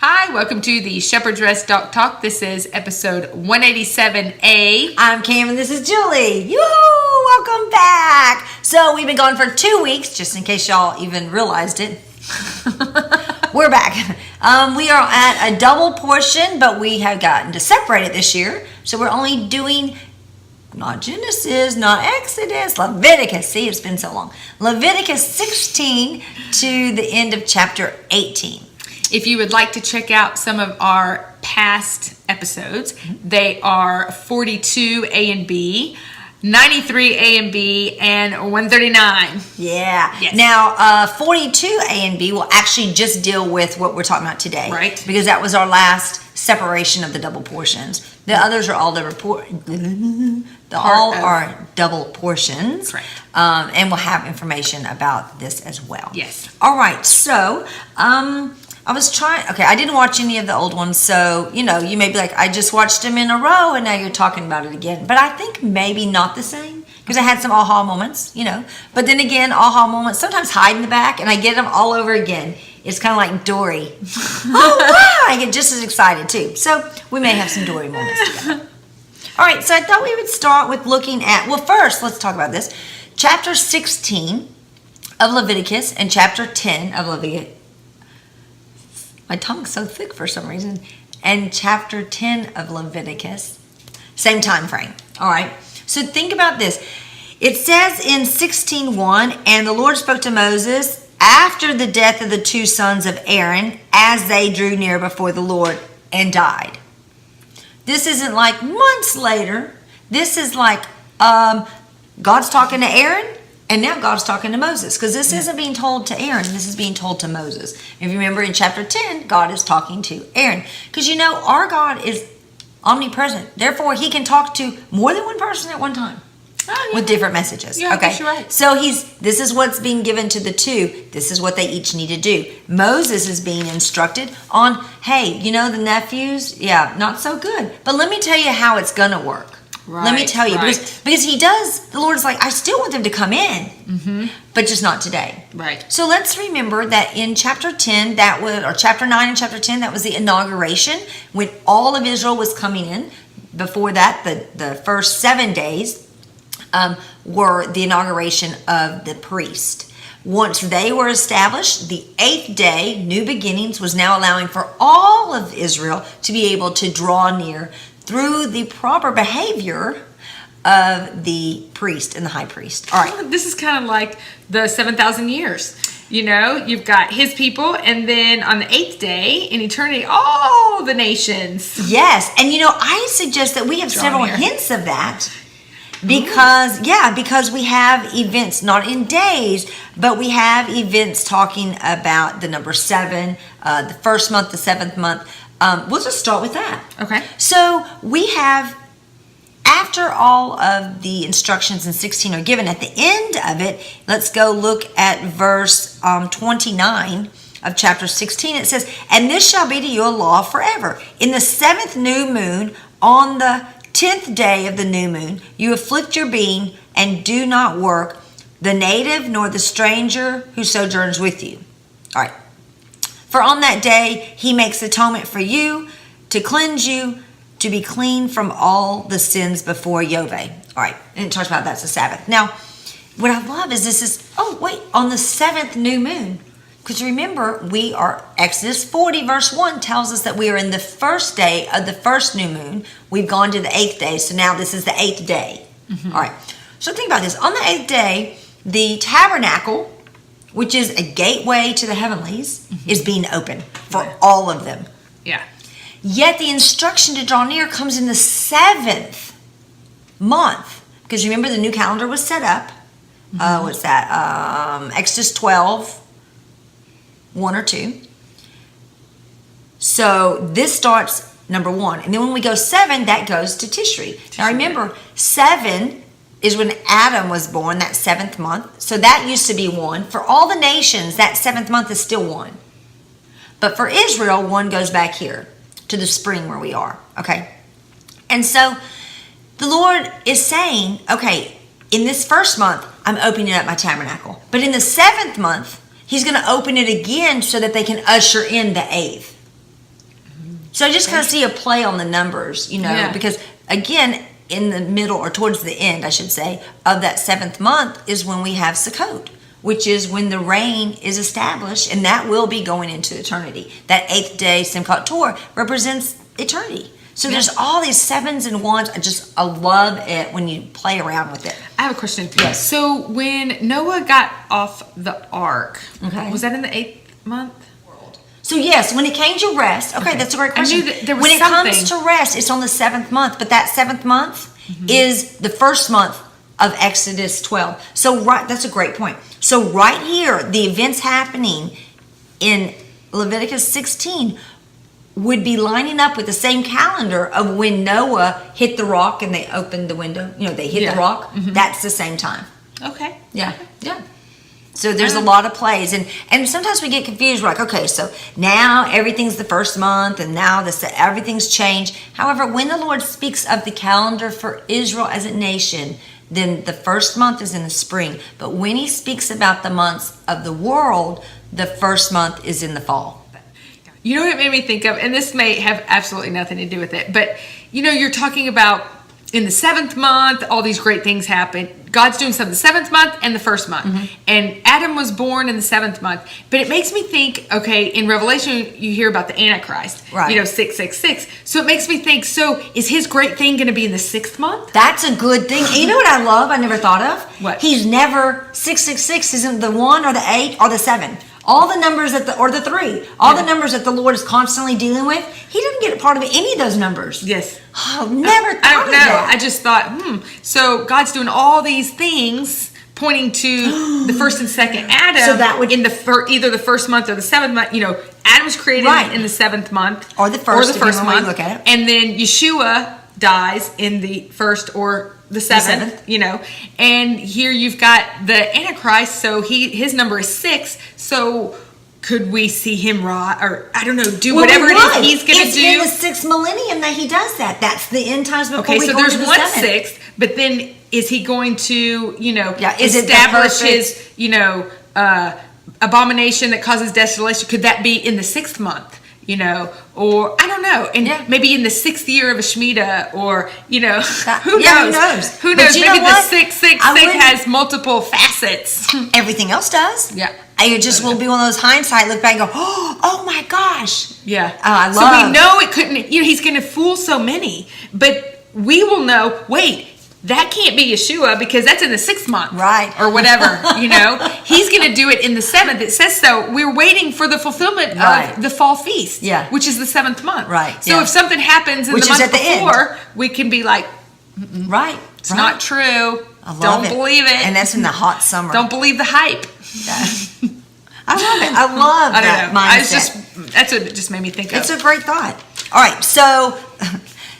Hi, welcome to the Shepherd's Rest Doc Talk. This is episode 187A. I'm Cam and this is Julie. Yoo-hoo! Welcome back. So we've been gone for 2 weeks, just in case y'all even realized it. We're back. We are at a double portion, but we have gotten to separate it this year. So we're only doing not Genesis, not Exodus, Leviticus. See, it's been so long. Leviticus 16 to the end of chapter 18. If you would like to check out some of our past episodes, they are 42 A and B, 93 A and B, and 139. Yeah. Yes. Now, 42 A and B will actually just deal with what we're talking about today. Right. Because that was our last separation of the double portions. The others are all double portions. Correct. And we'll have information about this as well. Yes. All right. So, I didn't watch any of the old ones, so, you may be like, I just watched them in a row and now you're talking about it again. But I think maybe not the same, because I had some aha moments, But then again, aha moments sometimes hide in the back and I get them all over again. It's kind of like Dory. Oh, wow! I get just as excited too. So we may have some Dory moments together. All right, so I thought we would start with looking at, well, first, let's talk about this. Chapter 16 of Leviticus and chapter 10 of Leviticus. My tongue's so thick for some reason. And chapter 10 of Leviticus. Same time frame. All right. So think about this. It says in 16:1, and the Lord spoke to Moses after the death of the two sons of Aaron as they drew near before the Lord and died. This isn't like months later. This is like God's talking to Aaron. And now God's talking to Moses, because this isn't being told to Aaron. This is being told to Moses. If you remember in chapter 10, God is talking to Aaron. Because our God is omnipresent. Therefore, he can talk to more than one person at one time with different messages. Yeah, okay, you're right. So this is what's being given to the two. This is what they each need to do. Moses is being instructed on, hey, the nephews, not so good. But let me tell you how it's going to work. Right, let me tell you, right. because he does, the Lord's like, I still want them to come in, but just not today. Right. So let's remember that in chapter 10, or chapter 9 and chapter 10, that was the inauguration when all of Israel was coming in. Before that, the first 7 days were the inauguration of the priest. Once they were established, the 8th day, new beginnings, was now allowing for all of Israel to be able to draw near through the proper behavior of the priest and the high priest. All right. This is kind of like the 7,000 years. You've got his people, and then on the 8th day in eternity, all the nations. Yes. And I suggest that we have several hints of that. Because we have events, not in days, but we have events talking about the number 7, the first month, the 7th month. We'll just start with that. Okay. So we have, after all of the instructions in 16 are given, at the end of it, let's go look at verse 29 of chapter 16. It says, and this shall be to you a law forever. In the 7th new moon, on the 10th day of the new moon, you afflict your being and do not work, the native nor the stranger who sojourns with you. All right. For on that day he makes atonement for you, to cleanse you, to be clean from all the sins before YHVH. All right, and it talks about that's the Sabbath. Now, what I love is on the 7th new moon. Because remember, we are, Exodus 40 verse 1 tells us that we are in the first day of the first new moon. We've gone to the 8th day, so now this is the 8th day. All right, so think about this. On the 8th day, the tabernacle, which is a gateway to the heavenlies, is being open for all of them. Yeah. Yet the instruction to draw near comes in the 7th month. Because remember, the new calendar was set up. What's that? Exodus 12, 1 or 2. So this starts number 1. And then when we go 7, that goes to Tishri. Now remember, 7 is when Adam was born, that 7th month. So that used to be 1. For all the nations, that 7th month is still 1. But for Israel, 1 goes back here to the spring where we are. Okay. And so the Lord is saying, okay, in this first month, I'm opening up my tabernacle. But in the 7th month, he's going to open it again so that they can usher in the 8th. So I just kind of see a play on the numbers, because again, in the middle or towards the end, I should say, of that 7th month is when we have Sukkot, which is when the reign is established, and that will be going into eternity. That 8th day, Simchat Torah, represents eternity. So there's all these 7s and 1s. I love it when you play around with it. I have a question. Yes. So when Noah got off the ark, was that in the 8th month? So yes, when it came to rest, that's a great question. I knew that there was when something. It comes to rest, it's on the 7th month, but that 7th month is the first month of Exodus 12. So that's a great point. So right here, the events happening in Leviticus 16 would be lining up with the same calendar of when Noah hit the rock and they opened the window. They hit the rock. That's the same time. Okay. Yeah. Yeah. So there's a lot of plays, and sometimes we get confused. We're like, okay, so now everything's the first month, and now everything's changed. However, when the Lord speaks of the calendar for Israel as a nation, then the first month is in the spring. But when he speaks about the months of the world, the first month is in the fall. You know what it made me think of, and this may have absolutely nothing to do with it, but you're talking about in the 7th month, all these great things happen. God's doing something the 7th month and the 1st month. And Adam was born in the 7th month. But it makes me think, okay, in Revelation, you hear about the Antichrist. Right. 666. So it makes me think, so is his great thing going to be in the 6th month? That's a good thing. You know what I love? I never thought of? What? He's never, 666 isn't the 1 or the 8 or the 7. All the numbers or the 3, all the numbers that the Lord is constantly dealing with, he doesn't get a part of any of those numbers. Yes. Oh, never thought of that. I just thought, so God's doing all these things pointing to the 1st and 2nd Adam. So that would in either the 1st month or the 7th month. Adam's created in the 7th month or the first month. Look at it. And then Yeshua dies in the 1st or the 7th, and here you've got the Antichrist, so his number is 6, so could we see him or I don't know, do whatever it is he's going to do? It's in the 6th millennium that he does that. That's the end times before we go there's to the 1/6, but then is he going to, is establish his, abomination that causes desolation? Could that be in the 6th month? Or I don't know, and maybe in the 6th year of a Shemitah, or who knows? Who knows? Who knows? Maybe the 666 has multiple facets. Everything else does. Yeah. It just will be one of those hindsight look back and go, oh my gosh. Yeah. I love. So we know it couldn't. He's going to fool so many, but we will know. Wait. That can't be Yeshua because that's in the 6th month. Right. Or whatever, He's going to do it in the 7th. It says so. We're waiting for the fulfillment of the fall feast, which is the 7th month. Right. So if something happens in the month before, we can be like, right. It's not true. Don't believe it. And that's in the hot summer. Don't believe the hype. I love it. I love that mindset. That's what it just made me think of. It's a great thought. All right. So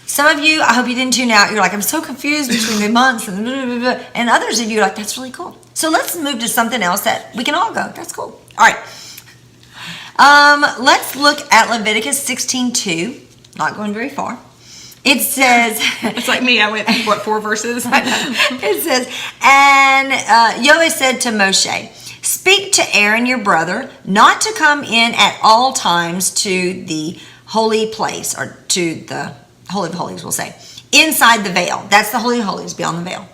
some of you, I hope you didn't tune out. You're like, I'm so confused between the months and blah, blah, blah. And others of you are like, that's really cool. So let's move to something else that we can all go. That's cool. All right. Let's look at Leviticus 16:2. Not going very far. It says, it's like me. I went 4 verses. It says, and Yahweh said to Moshe, speak to Aaron your brother not to come in at all times to the holy place, or to the Holy of Holies, we'll say, inside the veil. That's the Holy of Holies, beyond the veil.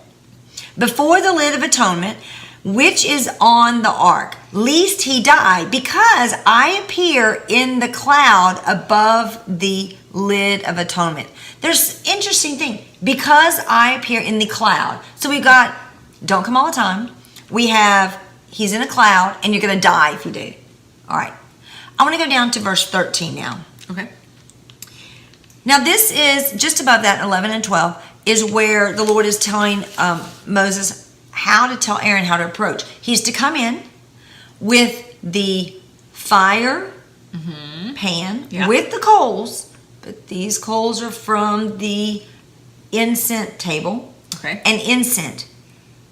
Before the lid of atonement, which is on the ark, lest he die, because I appear in the cloud above the lid of atonement. There's interesting thing, because I appear in the cloud. So we've got, don't come all the time. We have, he's in a cloud, and you're going to die if you do. All right. I want to go down to verse 13 now. Okay. Now this is just above that, 11 and 12, is where the Lord is telling Moses how to tell Aaron how to approach. He's to come in with the fire pan with the coals, but these coals are from the incense table. Okay. And incense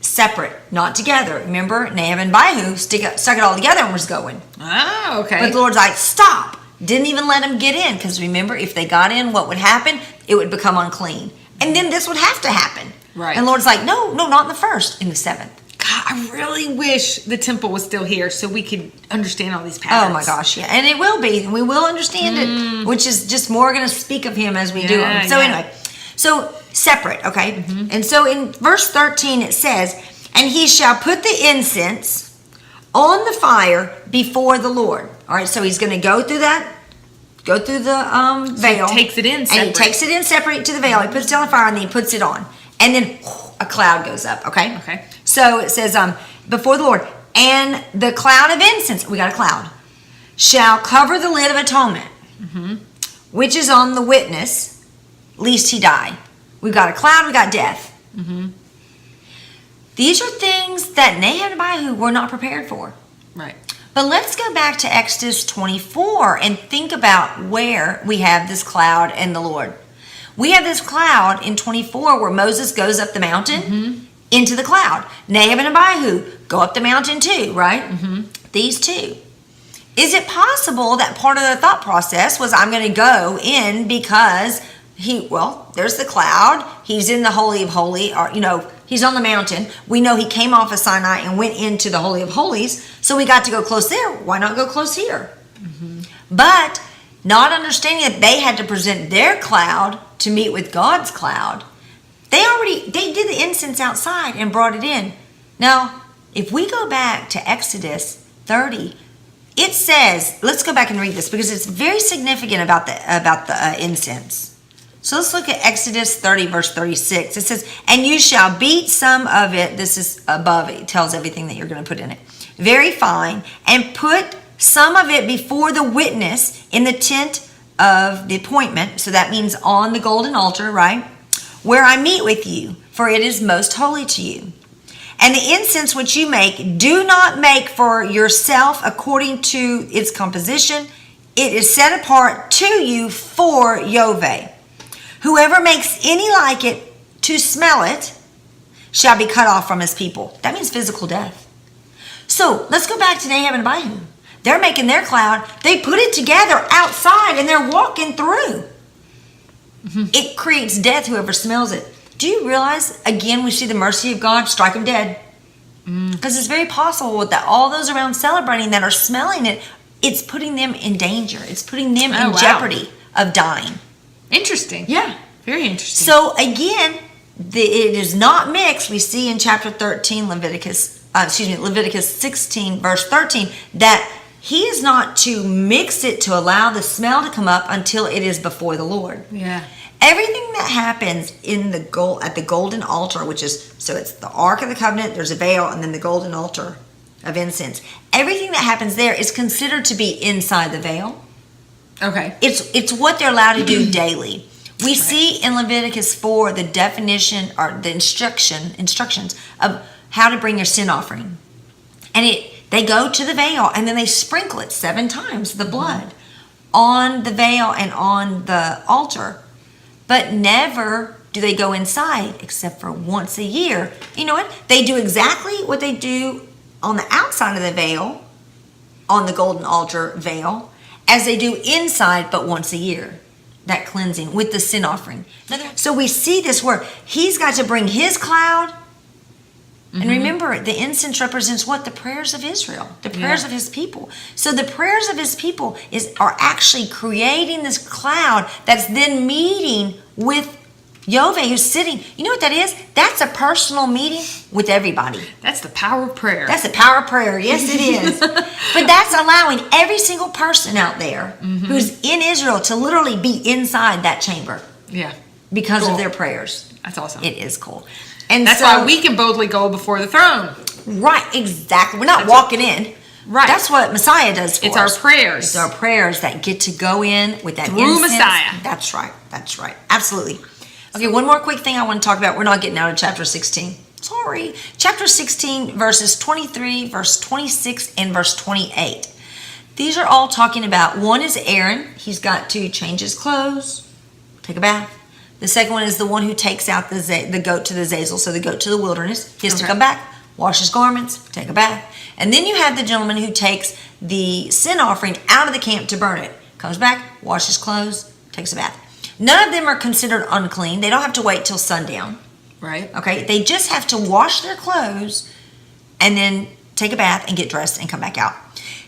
separate, not together. Remember, Nahab and Abihu stuck it all together and was going. Oh, okay. But the Lord's like, stop. Didn't even let them get in, because remember, if they got in, what would happen? It would become unclean. And then this would have to happen. Right. And the Lord's like, no, not in the 1st, in the 7th. God, I really wish the temple was still here so we could understand all these patterns. Oh my gosh, yeah. And it will be. And we will understand it, which is just more going to speak of him as we do him. So anyway, so separate, okay? And so in verse 13 it says, and he shall put the incense on the fire before the Lord. All right, so he's going to go through that. Go through the veil. So he takes it in separate. And he takes it in separate to the veil. He puts it on the fire and then he puts it on. And then a cloud goes up, okay? Okay. So it says, before the Lord, and the cloud of incense, we got a cloud, shall cover the lid of atonement, which is on the witness, lest he die. We've got a cloud, we got death. These are things that Nahab and Abihu were not prepared for. Right. But let's go back to Exodus 24 and think about where we have this cloud and the Lord. We have this cloud in 24 where Moses goes up the mountain into the cloud. Nahab and Abihu go up the mountain too, right? These two. Is it possible that part of the thought process was I'm going to go in because there's the cloud. He's in the Holy of Holies, or, he's on the mountain. We know he came off of Sinai and went into the Holy of Holies, so we got to go close there. Why not go close here? But not understanding that they had to present their cloud to meet with God's cloud, they did the incense outside and brought it in. Now, if we go back to Exodus 30, it says, let's go back and read this because it's very significant about the incense. So let's look at Exodus 30, verse 36. It says, and you shall beat some of it. This is above. It tells everything that you're going to put in it. Very fine. And put some of it before the witness in the tent of the appointment. So that means on the golden altar, right? Where I meet with you, for it is most holy to you. And the incense which you make, do not make for yourself according to its composition. It is set apart to you for YHVH. Whoever makes any like it to smell it shall be cut off from his people. That means physical death. So let's go back to Nahab and Abihu. They're making their cloud. They put it together outside and they're walking through. It creates death, whoever smells it. Do you realize, again, we see the mercy of God, strike them dead? Because it's very possible that all those around celebrating that are smelling it, it's putting them in danger. It's putting them in jeopardy of dying. Interesting. Yeah. Very interesting. So again, it is not mixed. We see in chapter 13, Leviticus 16, verse 13, that he is not to mix it to allow the smell to come up until it is before the Lord. Yeah. Everything that happens at the golden altar, which is, so it's the Ark of the Covenant, there's a veil, and then the golden altar of incense. Everything that happens there is considered to be inside the veil. Okay. It's what they're allowed to do daily. We see in Leviticus 4 the definition or the instructions of how to bring your sin offering. And they go to the veil and then they sprinkle it 7 times, the blood, on the veil and on the altar. But never do they go inside except for once a year. You know what? They do exactly what they do on the outside of the veil, on the golden altar veil, as they do inside, but once a year. That cleansing with the sin offering. So we see this where he's got to bring his cloud. And remember, the incense represents what? The prayers of Israel, the prayers of his people. So the prayers of his people are actually creating this cloud that's then meeting with YHVH, who's sitting. You know what that is? That's a personal meeting with everybody. That's the power of prayer. That's the power of prayer. Yes, it is. But that's allowing every single person out there who's in Israel to literally be inside that chamber. Yeah. Because of their prayers. That's awesome. It is cool. And that's why we can boldly go before the throne. Right, exactly. We're not walking in. Right. That's what Messiah does for us. It's our prayers. It's our prayers that get to go in with that through incense. Messiah. That's right. That's right. Absolutely. Okay, one more quick thing I want to talk about. We're not getting out of chapter 16. Sorry. Chapter 16, verses 23, verse 26, and verse 28. These are all talking about, one is Aaron. He's got to change his clothes, take a bath. The second one is the one who takes out the goat to the Zazel, so the goat to the wilderness. He has to come back, wash his garments, take a bath. And then you have the gentleman who takes the sin offering out of the camp to burn it. Comes back, washes clothes, takes a bath. None of them are considered unclean. They don't have to wait till sundown. Right. Okay. They just have to wash their clothes and then take a bath and get dressed and come back out.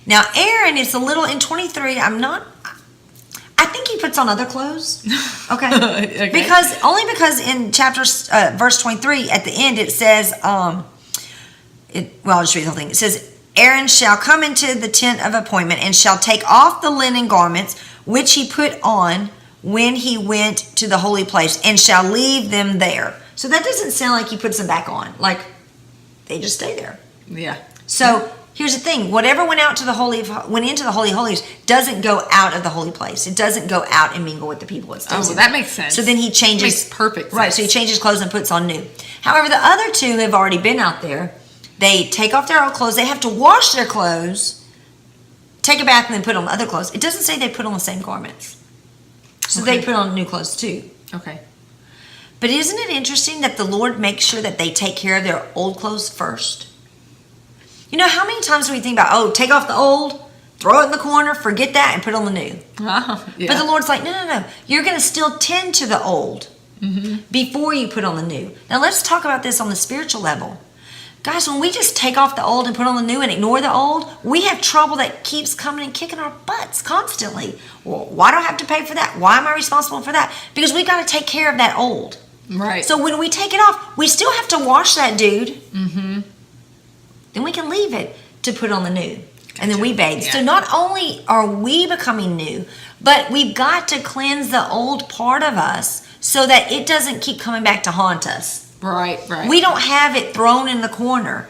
Now, Aaron is a little, in 23, I think he puts on other clothes. Okay. Okay. Because in verse 23, at the end, it says, I'll just read the whole thing. It says, Aaron shall come into the tent of appointment and shall take off the linen garments which he put on when he went to the holy place, and shall leave them there. So that doesn't sound like he puts them back on. Like, they just stay there. Yeah. So here's the thing: whatever went into the Holy of Holies doesn't go out of the holy place. It doesn't go out and mingle with the people. It stays in that there. makes sense. So then he changes. Makes perfect sense. Right. So he changes clothes and puts on new. However, the other two have already been out there. They take off their old clothes. They have to wash their clothes, take a bath, and then put on other clothes. It doesn't say they put on the same garments. So they put on new clothes too. Okay. But isn't it interesting that the Lord makes sure that they take care of their old clothes first? You know, how many times do we think about, take off the old, throw it in the corner, forget that, and put on the new? Yeah. But the Lord's like, no. You're going to still tend to the old before you put on the new. Now, let's talk about this on the spiritual level. Guys, when we just take off the old and put on the new and ignore the old, we have trouble that keeps coming and kicking our butts constantly. Well, why do I have to pay for that? Why am I responsible for that? Because we got to take care of that old. Right. So when we take it off, we still have to wash that dude. Mm-hmm. Then we can leave it to put on the new. Gotcha. And then we bathe. Yeah. So not only are we becoming new, but we've got to cleanse the old part of us so that it doesn't keep coming back to haunt us. Right. We don't have it thrown in the corner.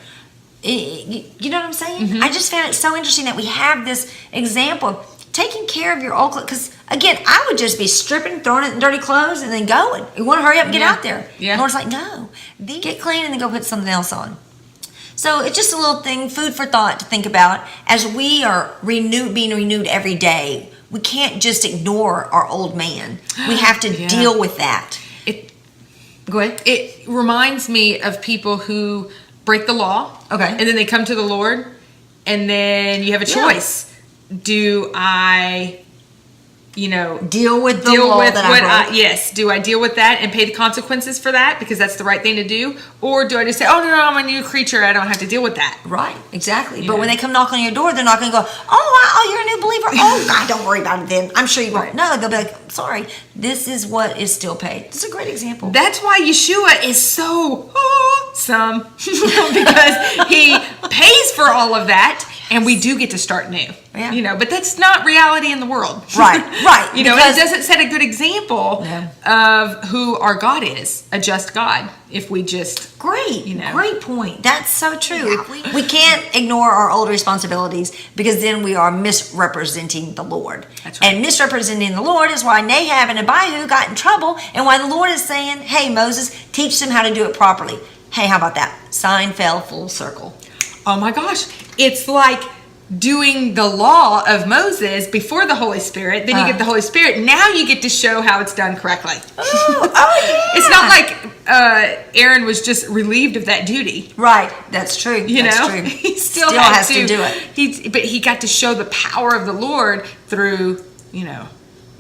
You know what I'm saying? Mm-hmm. I just found it so interesting that we have this example of taking care of your old clothes. Because, again, I would just be stripping, throwing it in dirty clothes, and then going. You want to hurry up and get out there. Yeah. And the Lord's like, no. Then get clean and then go put something else on. So it's just a little thing, food for thought to think about. As we are being renewed every day, we can't just ignore our old man. We have to deal with that. Go ahead. It reminds me of people who break the law. Okay. And then they come to the Lord, and then you have a choice. Do I, deal with the law that I broke? Yes. Do I deal with that and pay the consequences for that because that's the right thing to do? Or do I just say, oh, no, I'm a new creature. I don't have to deal with that. Right. Exactly. But when they come knock on your door, they're not going to go, oh, you're a new believer. Oh, God, don't worry about it then. I'm sure you won't. No, they'll be like, sorry, this is what is still paid. It's a great example. That's why Yeshua is so awesome because he pays for all of that. And we do get to start new, but that's not reality in the world. Right. It doesn't set a good example of who our God is, a just God, if we just... Great point. That's so true. Yeah. We can't ignore our old responsibilities because then we are misrepresenting the Lord. That's right. And misrepresenting the Lord is why Nahab and Abihu got in trouble and why the Lord is saying, hey, Moses, teach them how to do it properly. Hey, how about that? Sign fell full circle. Oh my gosh. It's like doing the law of Moses before the Holy Spirit. Then you get the Holy Spirit. Now you get to show how it's done correctly. Yeah. It's not like Aaron was just relieved of that duty. Right. That's true. That's true. He still has to do it. But he got to show the power of the Lord through,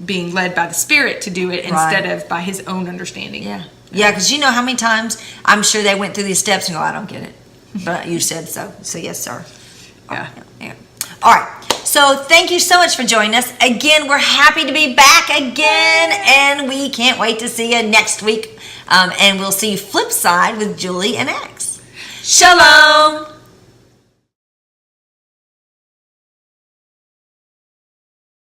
being led by the Spirit to do it instead of by his own understanding. Yeah. Yeah, because you know how many times I'm sure they went through these steps and go, I don't get it. But you said so. So yes, sir. Yeah. All right. So thank you so much for joining us. Again, we're happy to be back again. And we can't wait to see you next week. And we'll see you flip side with Julie and X. Shalom.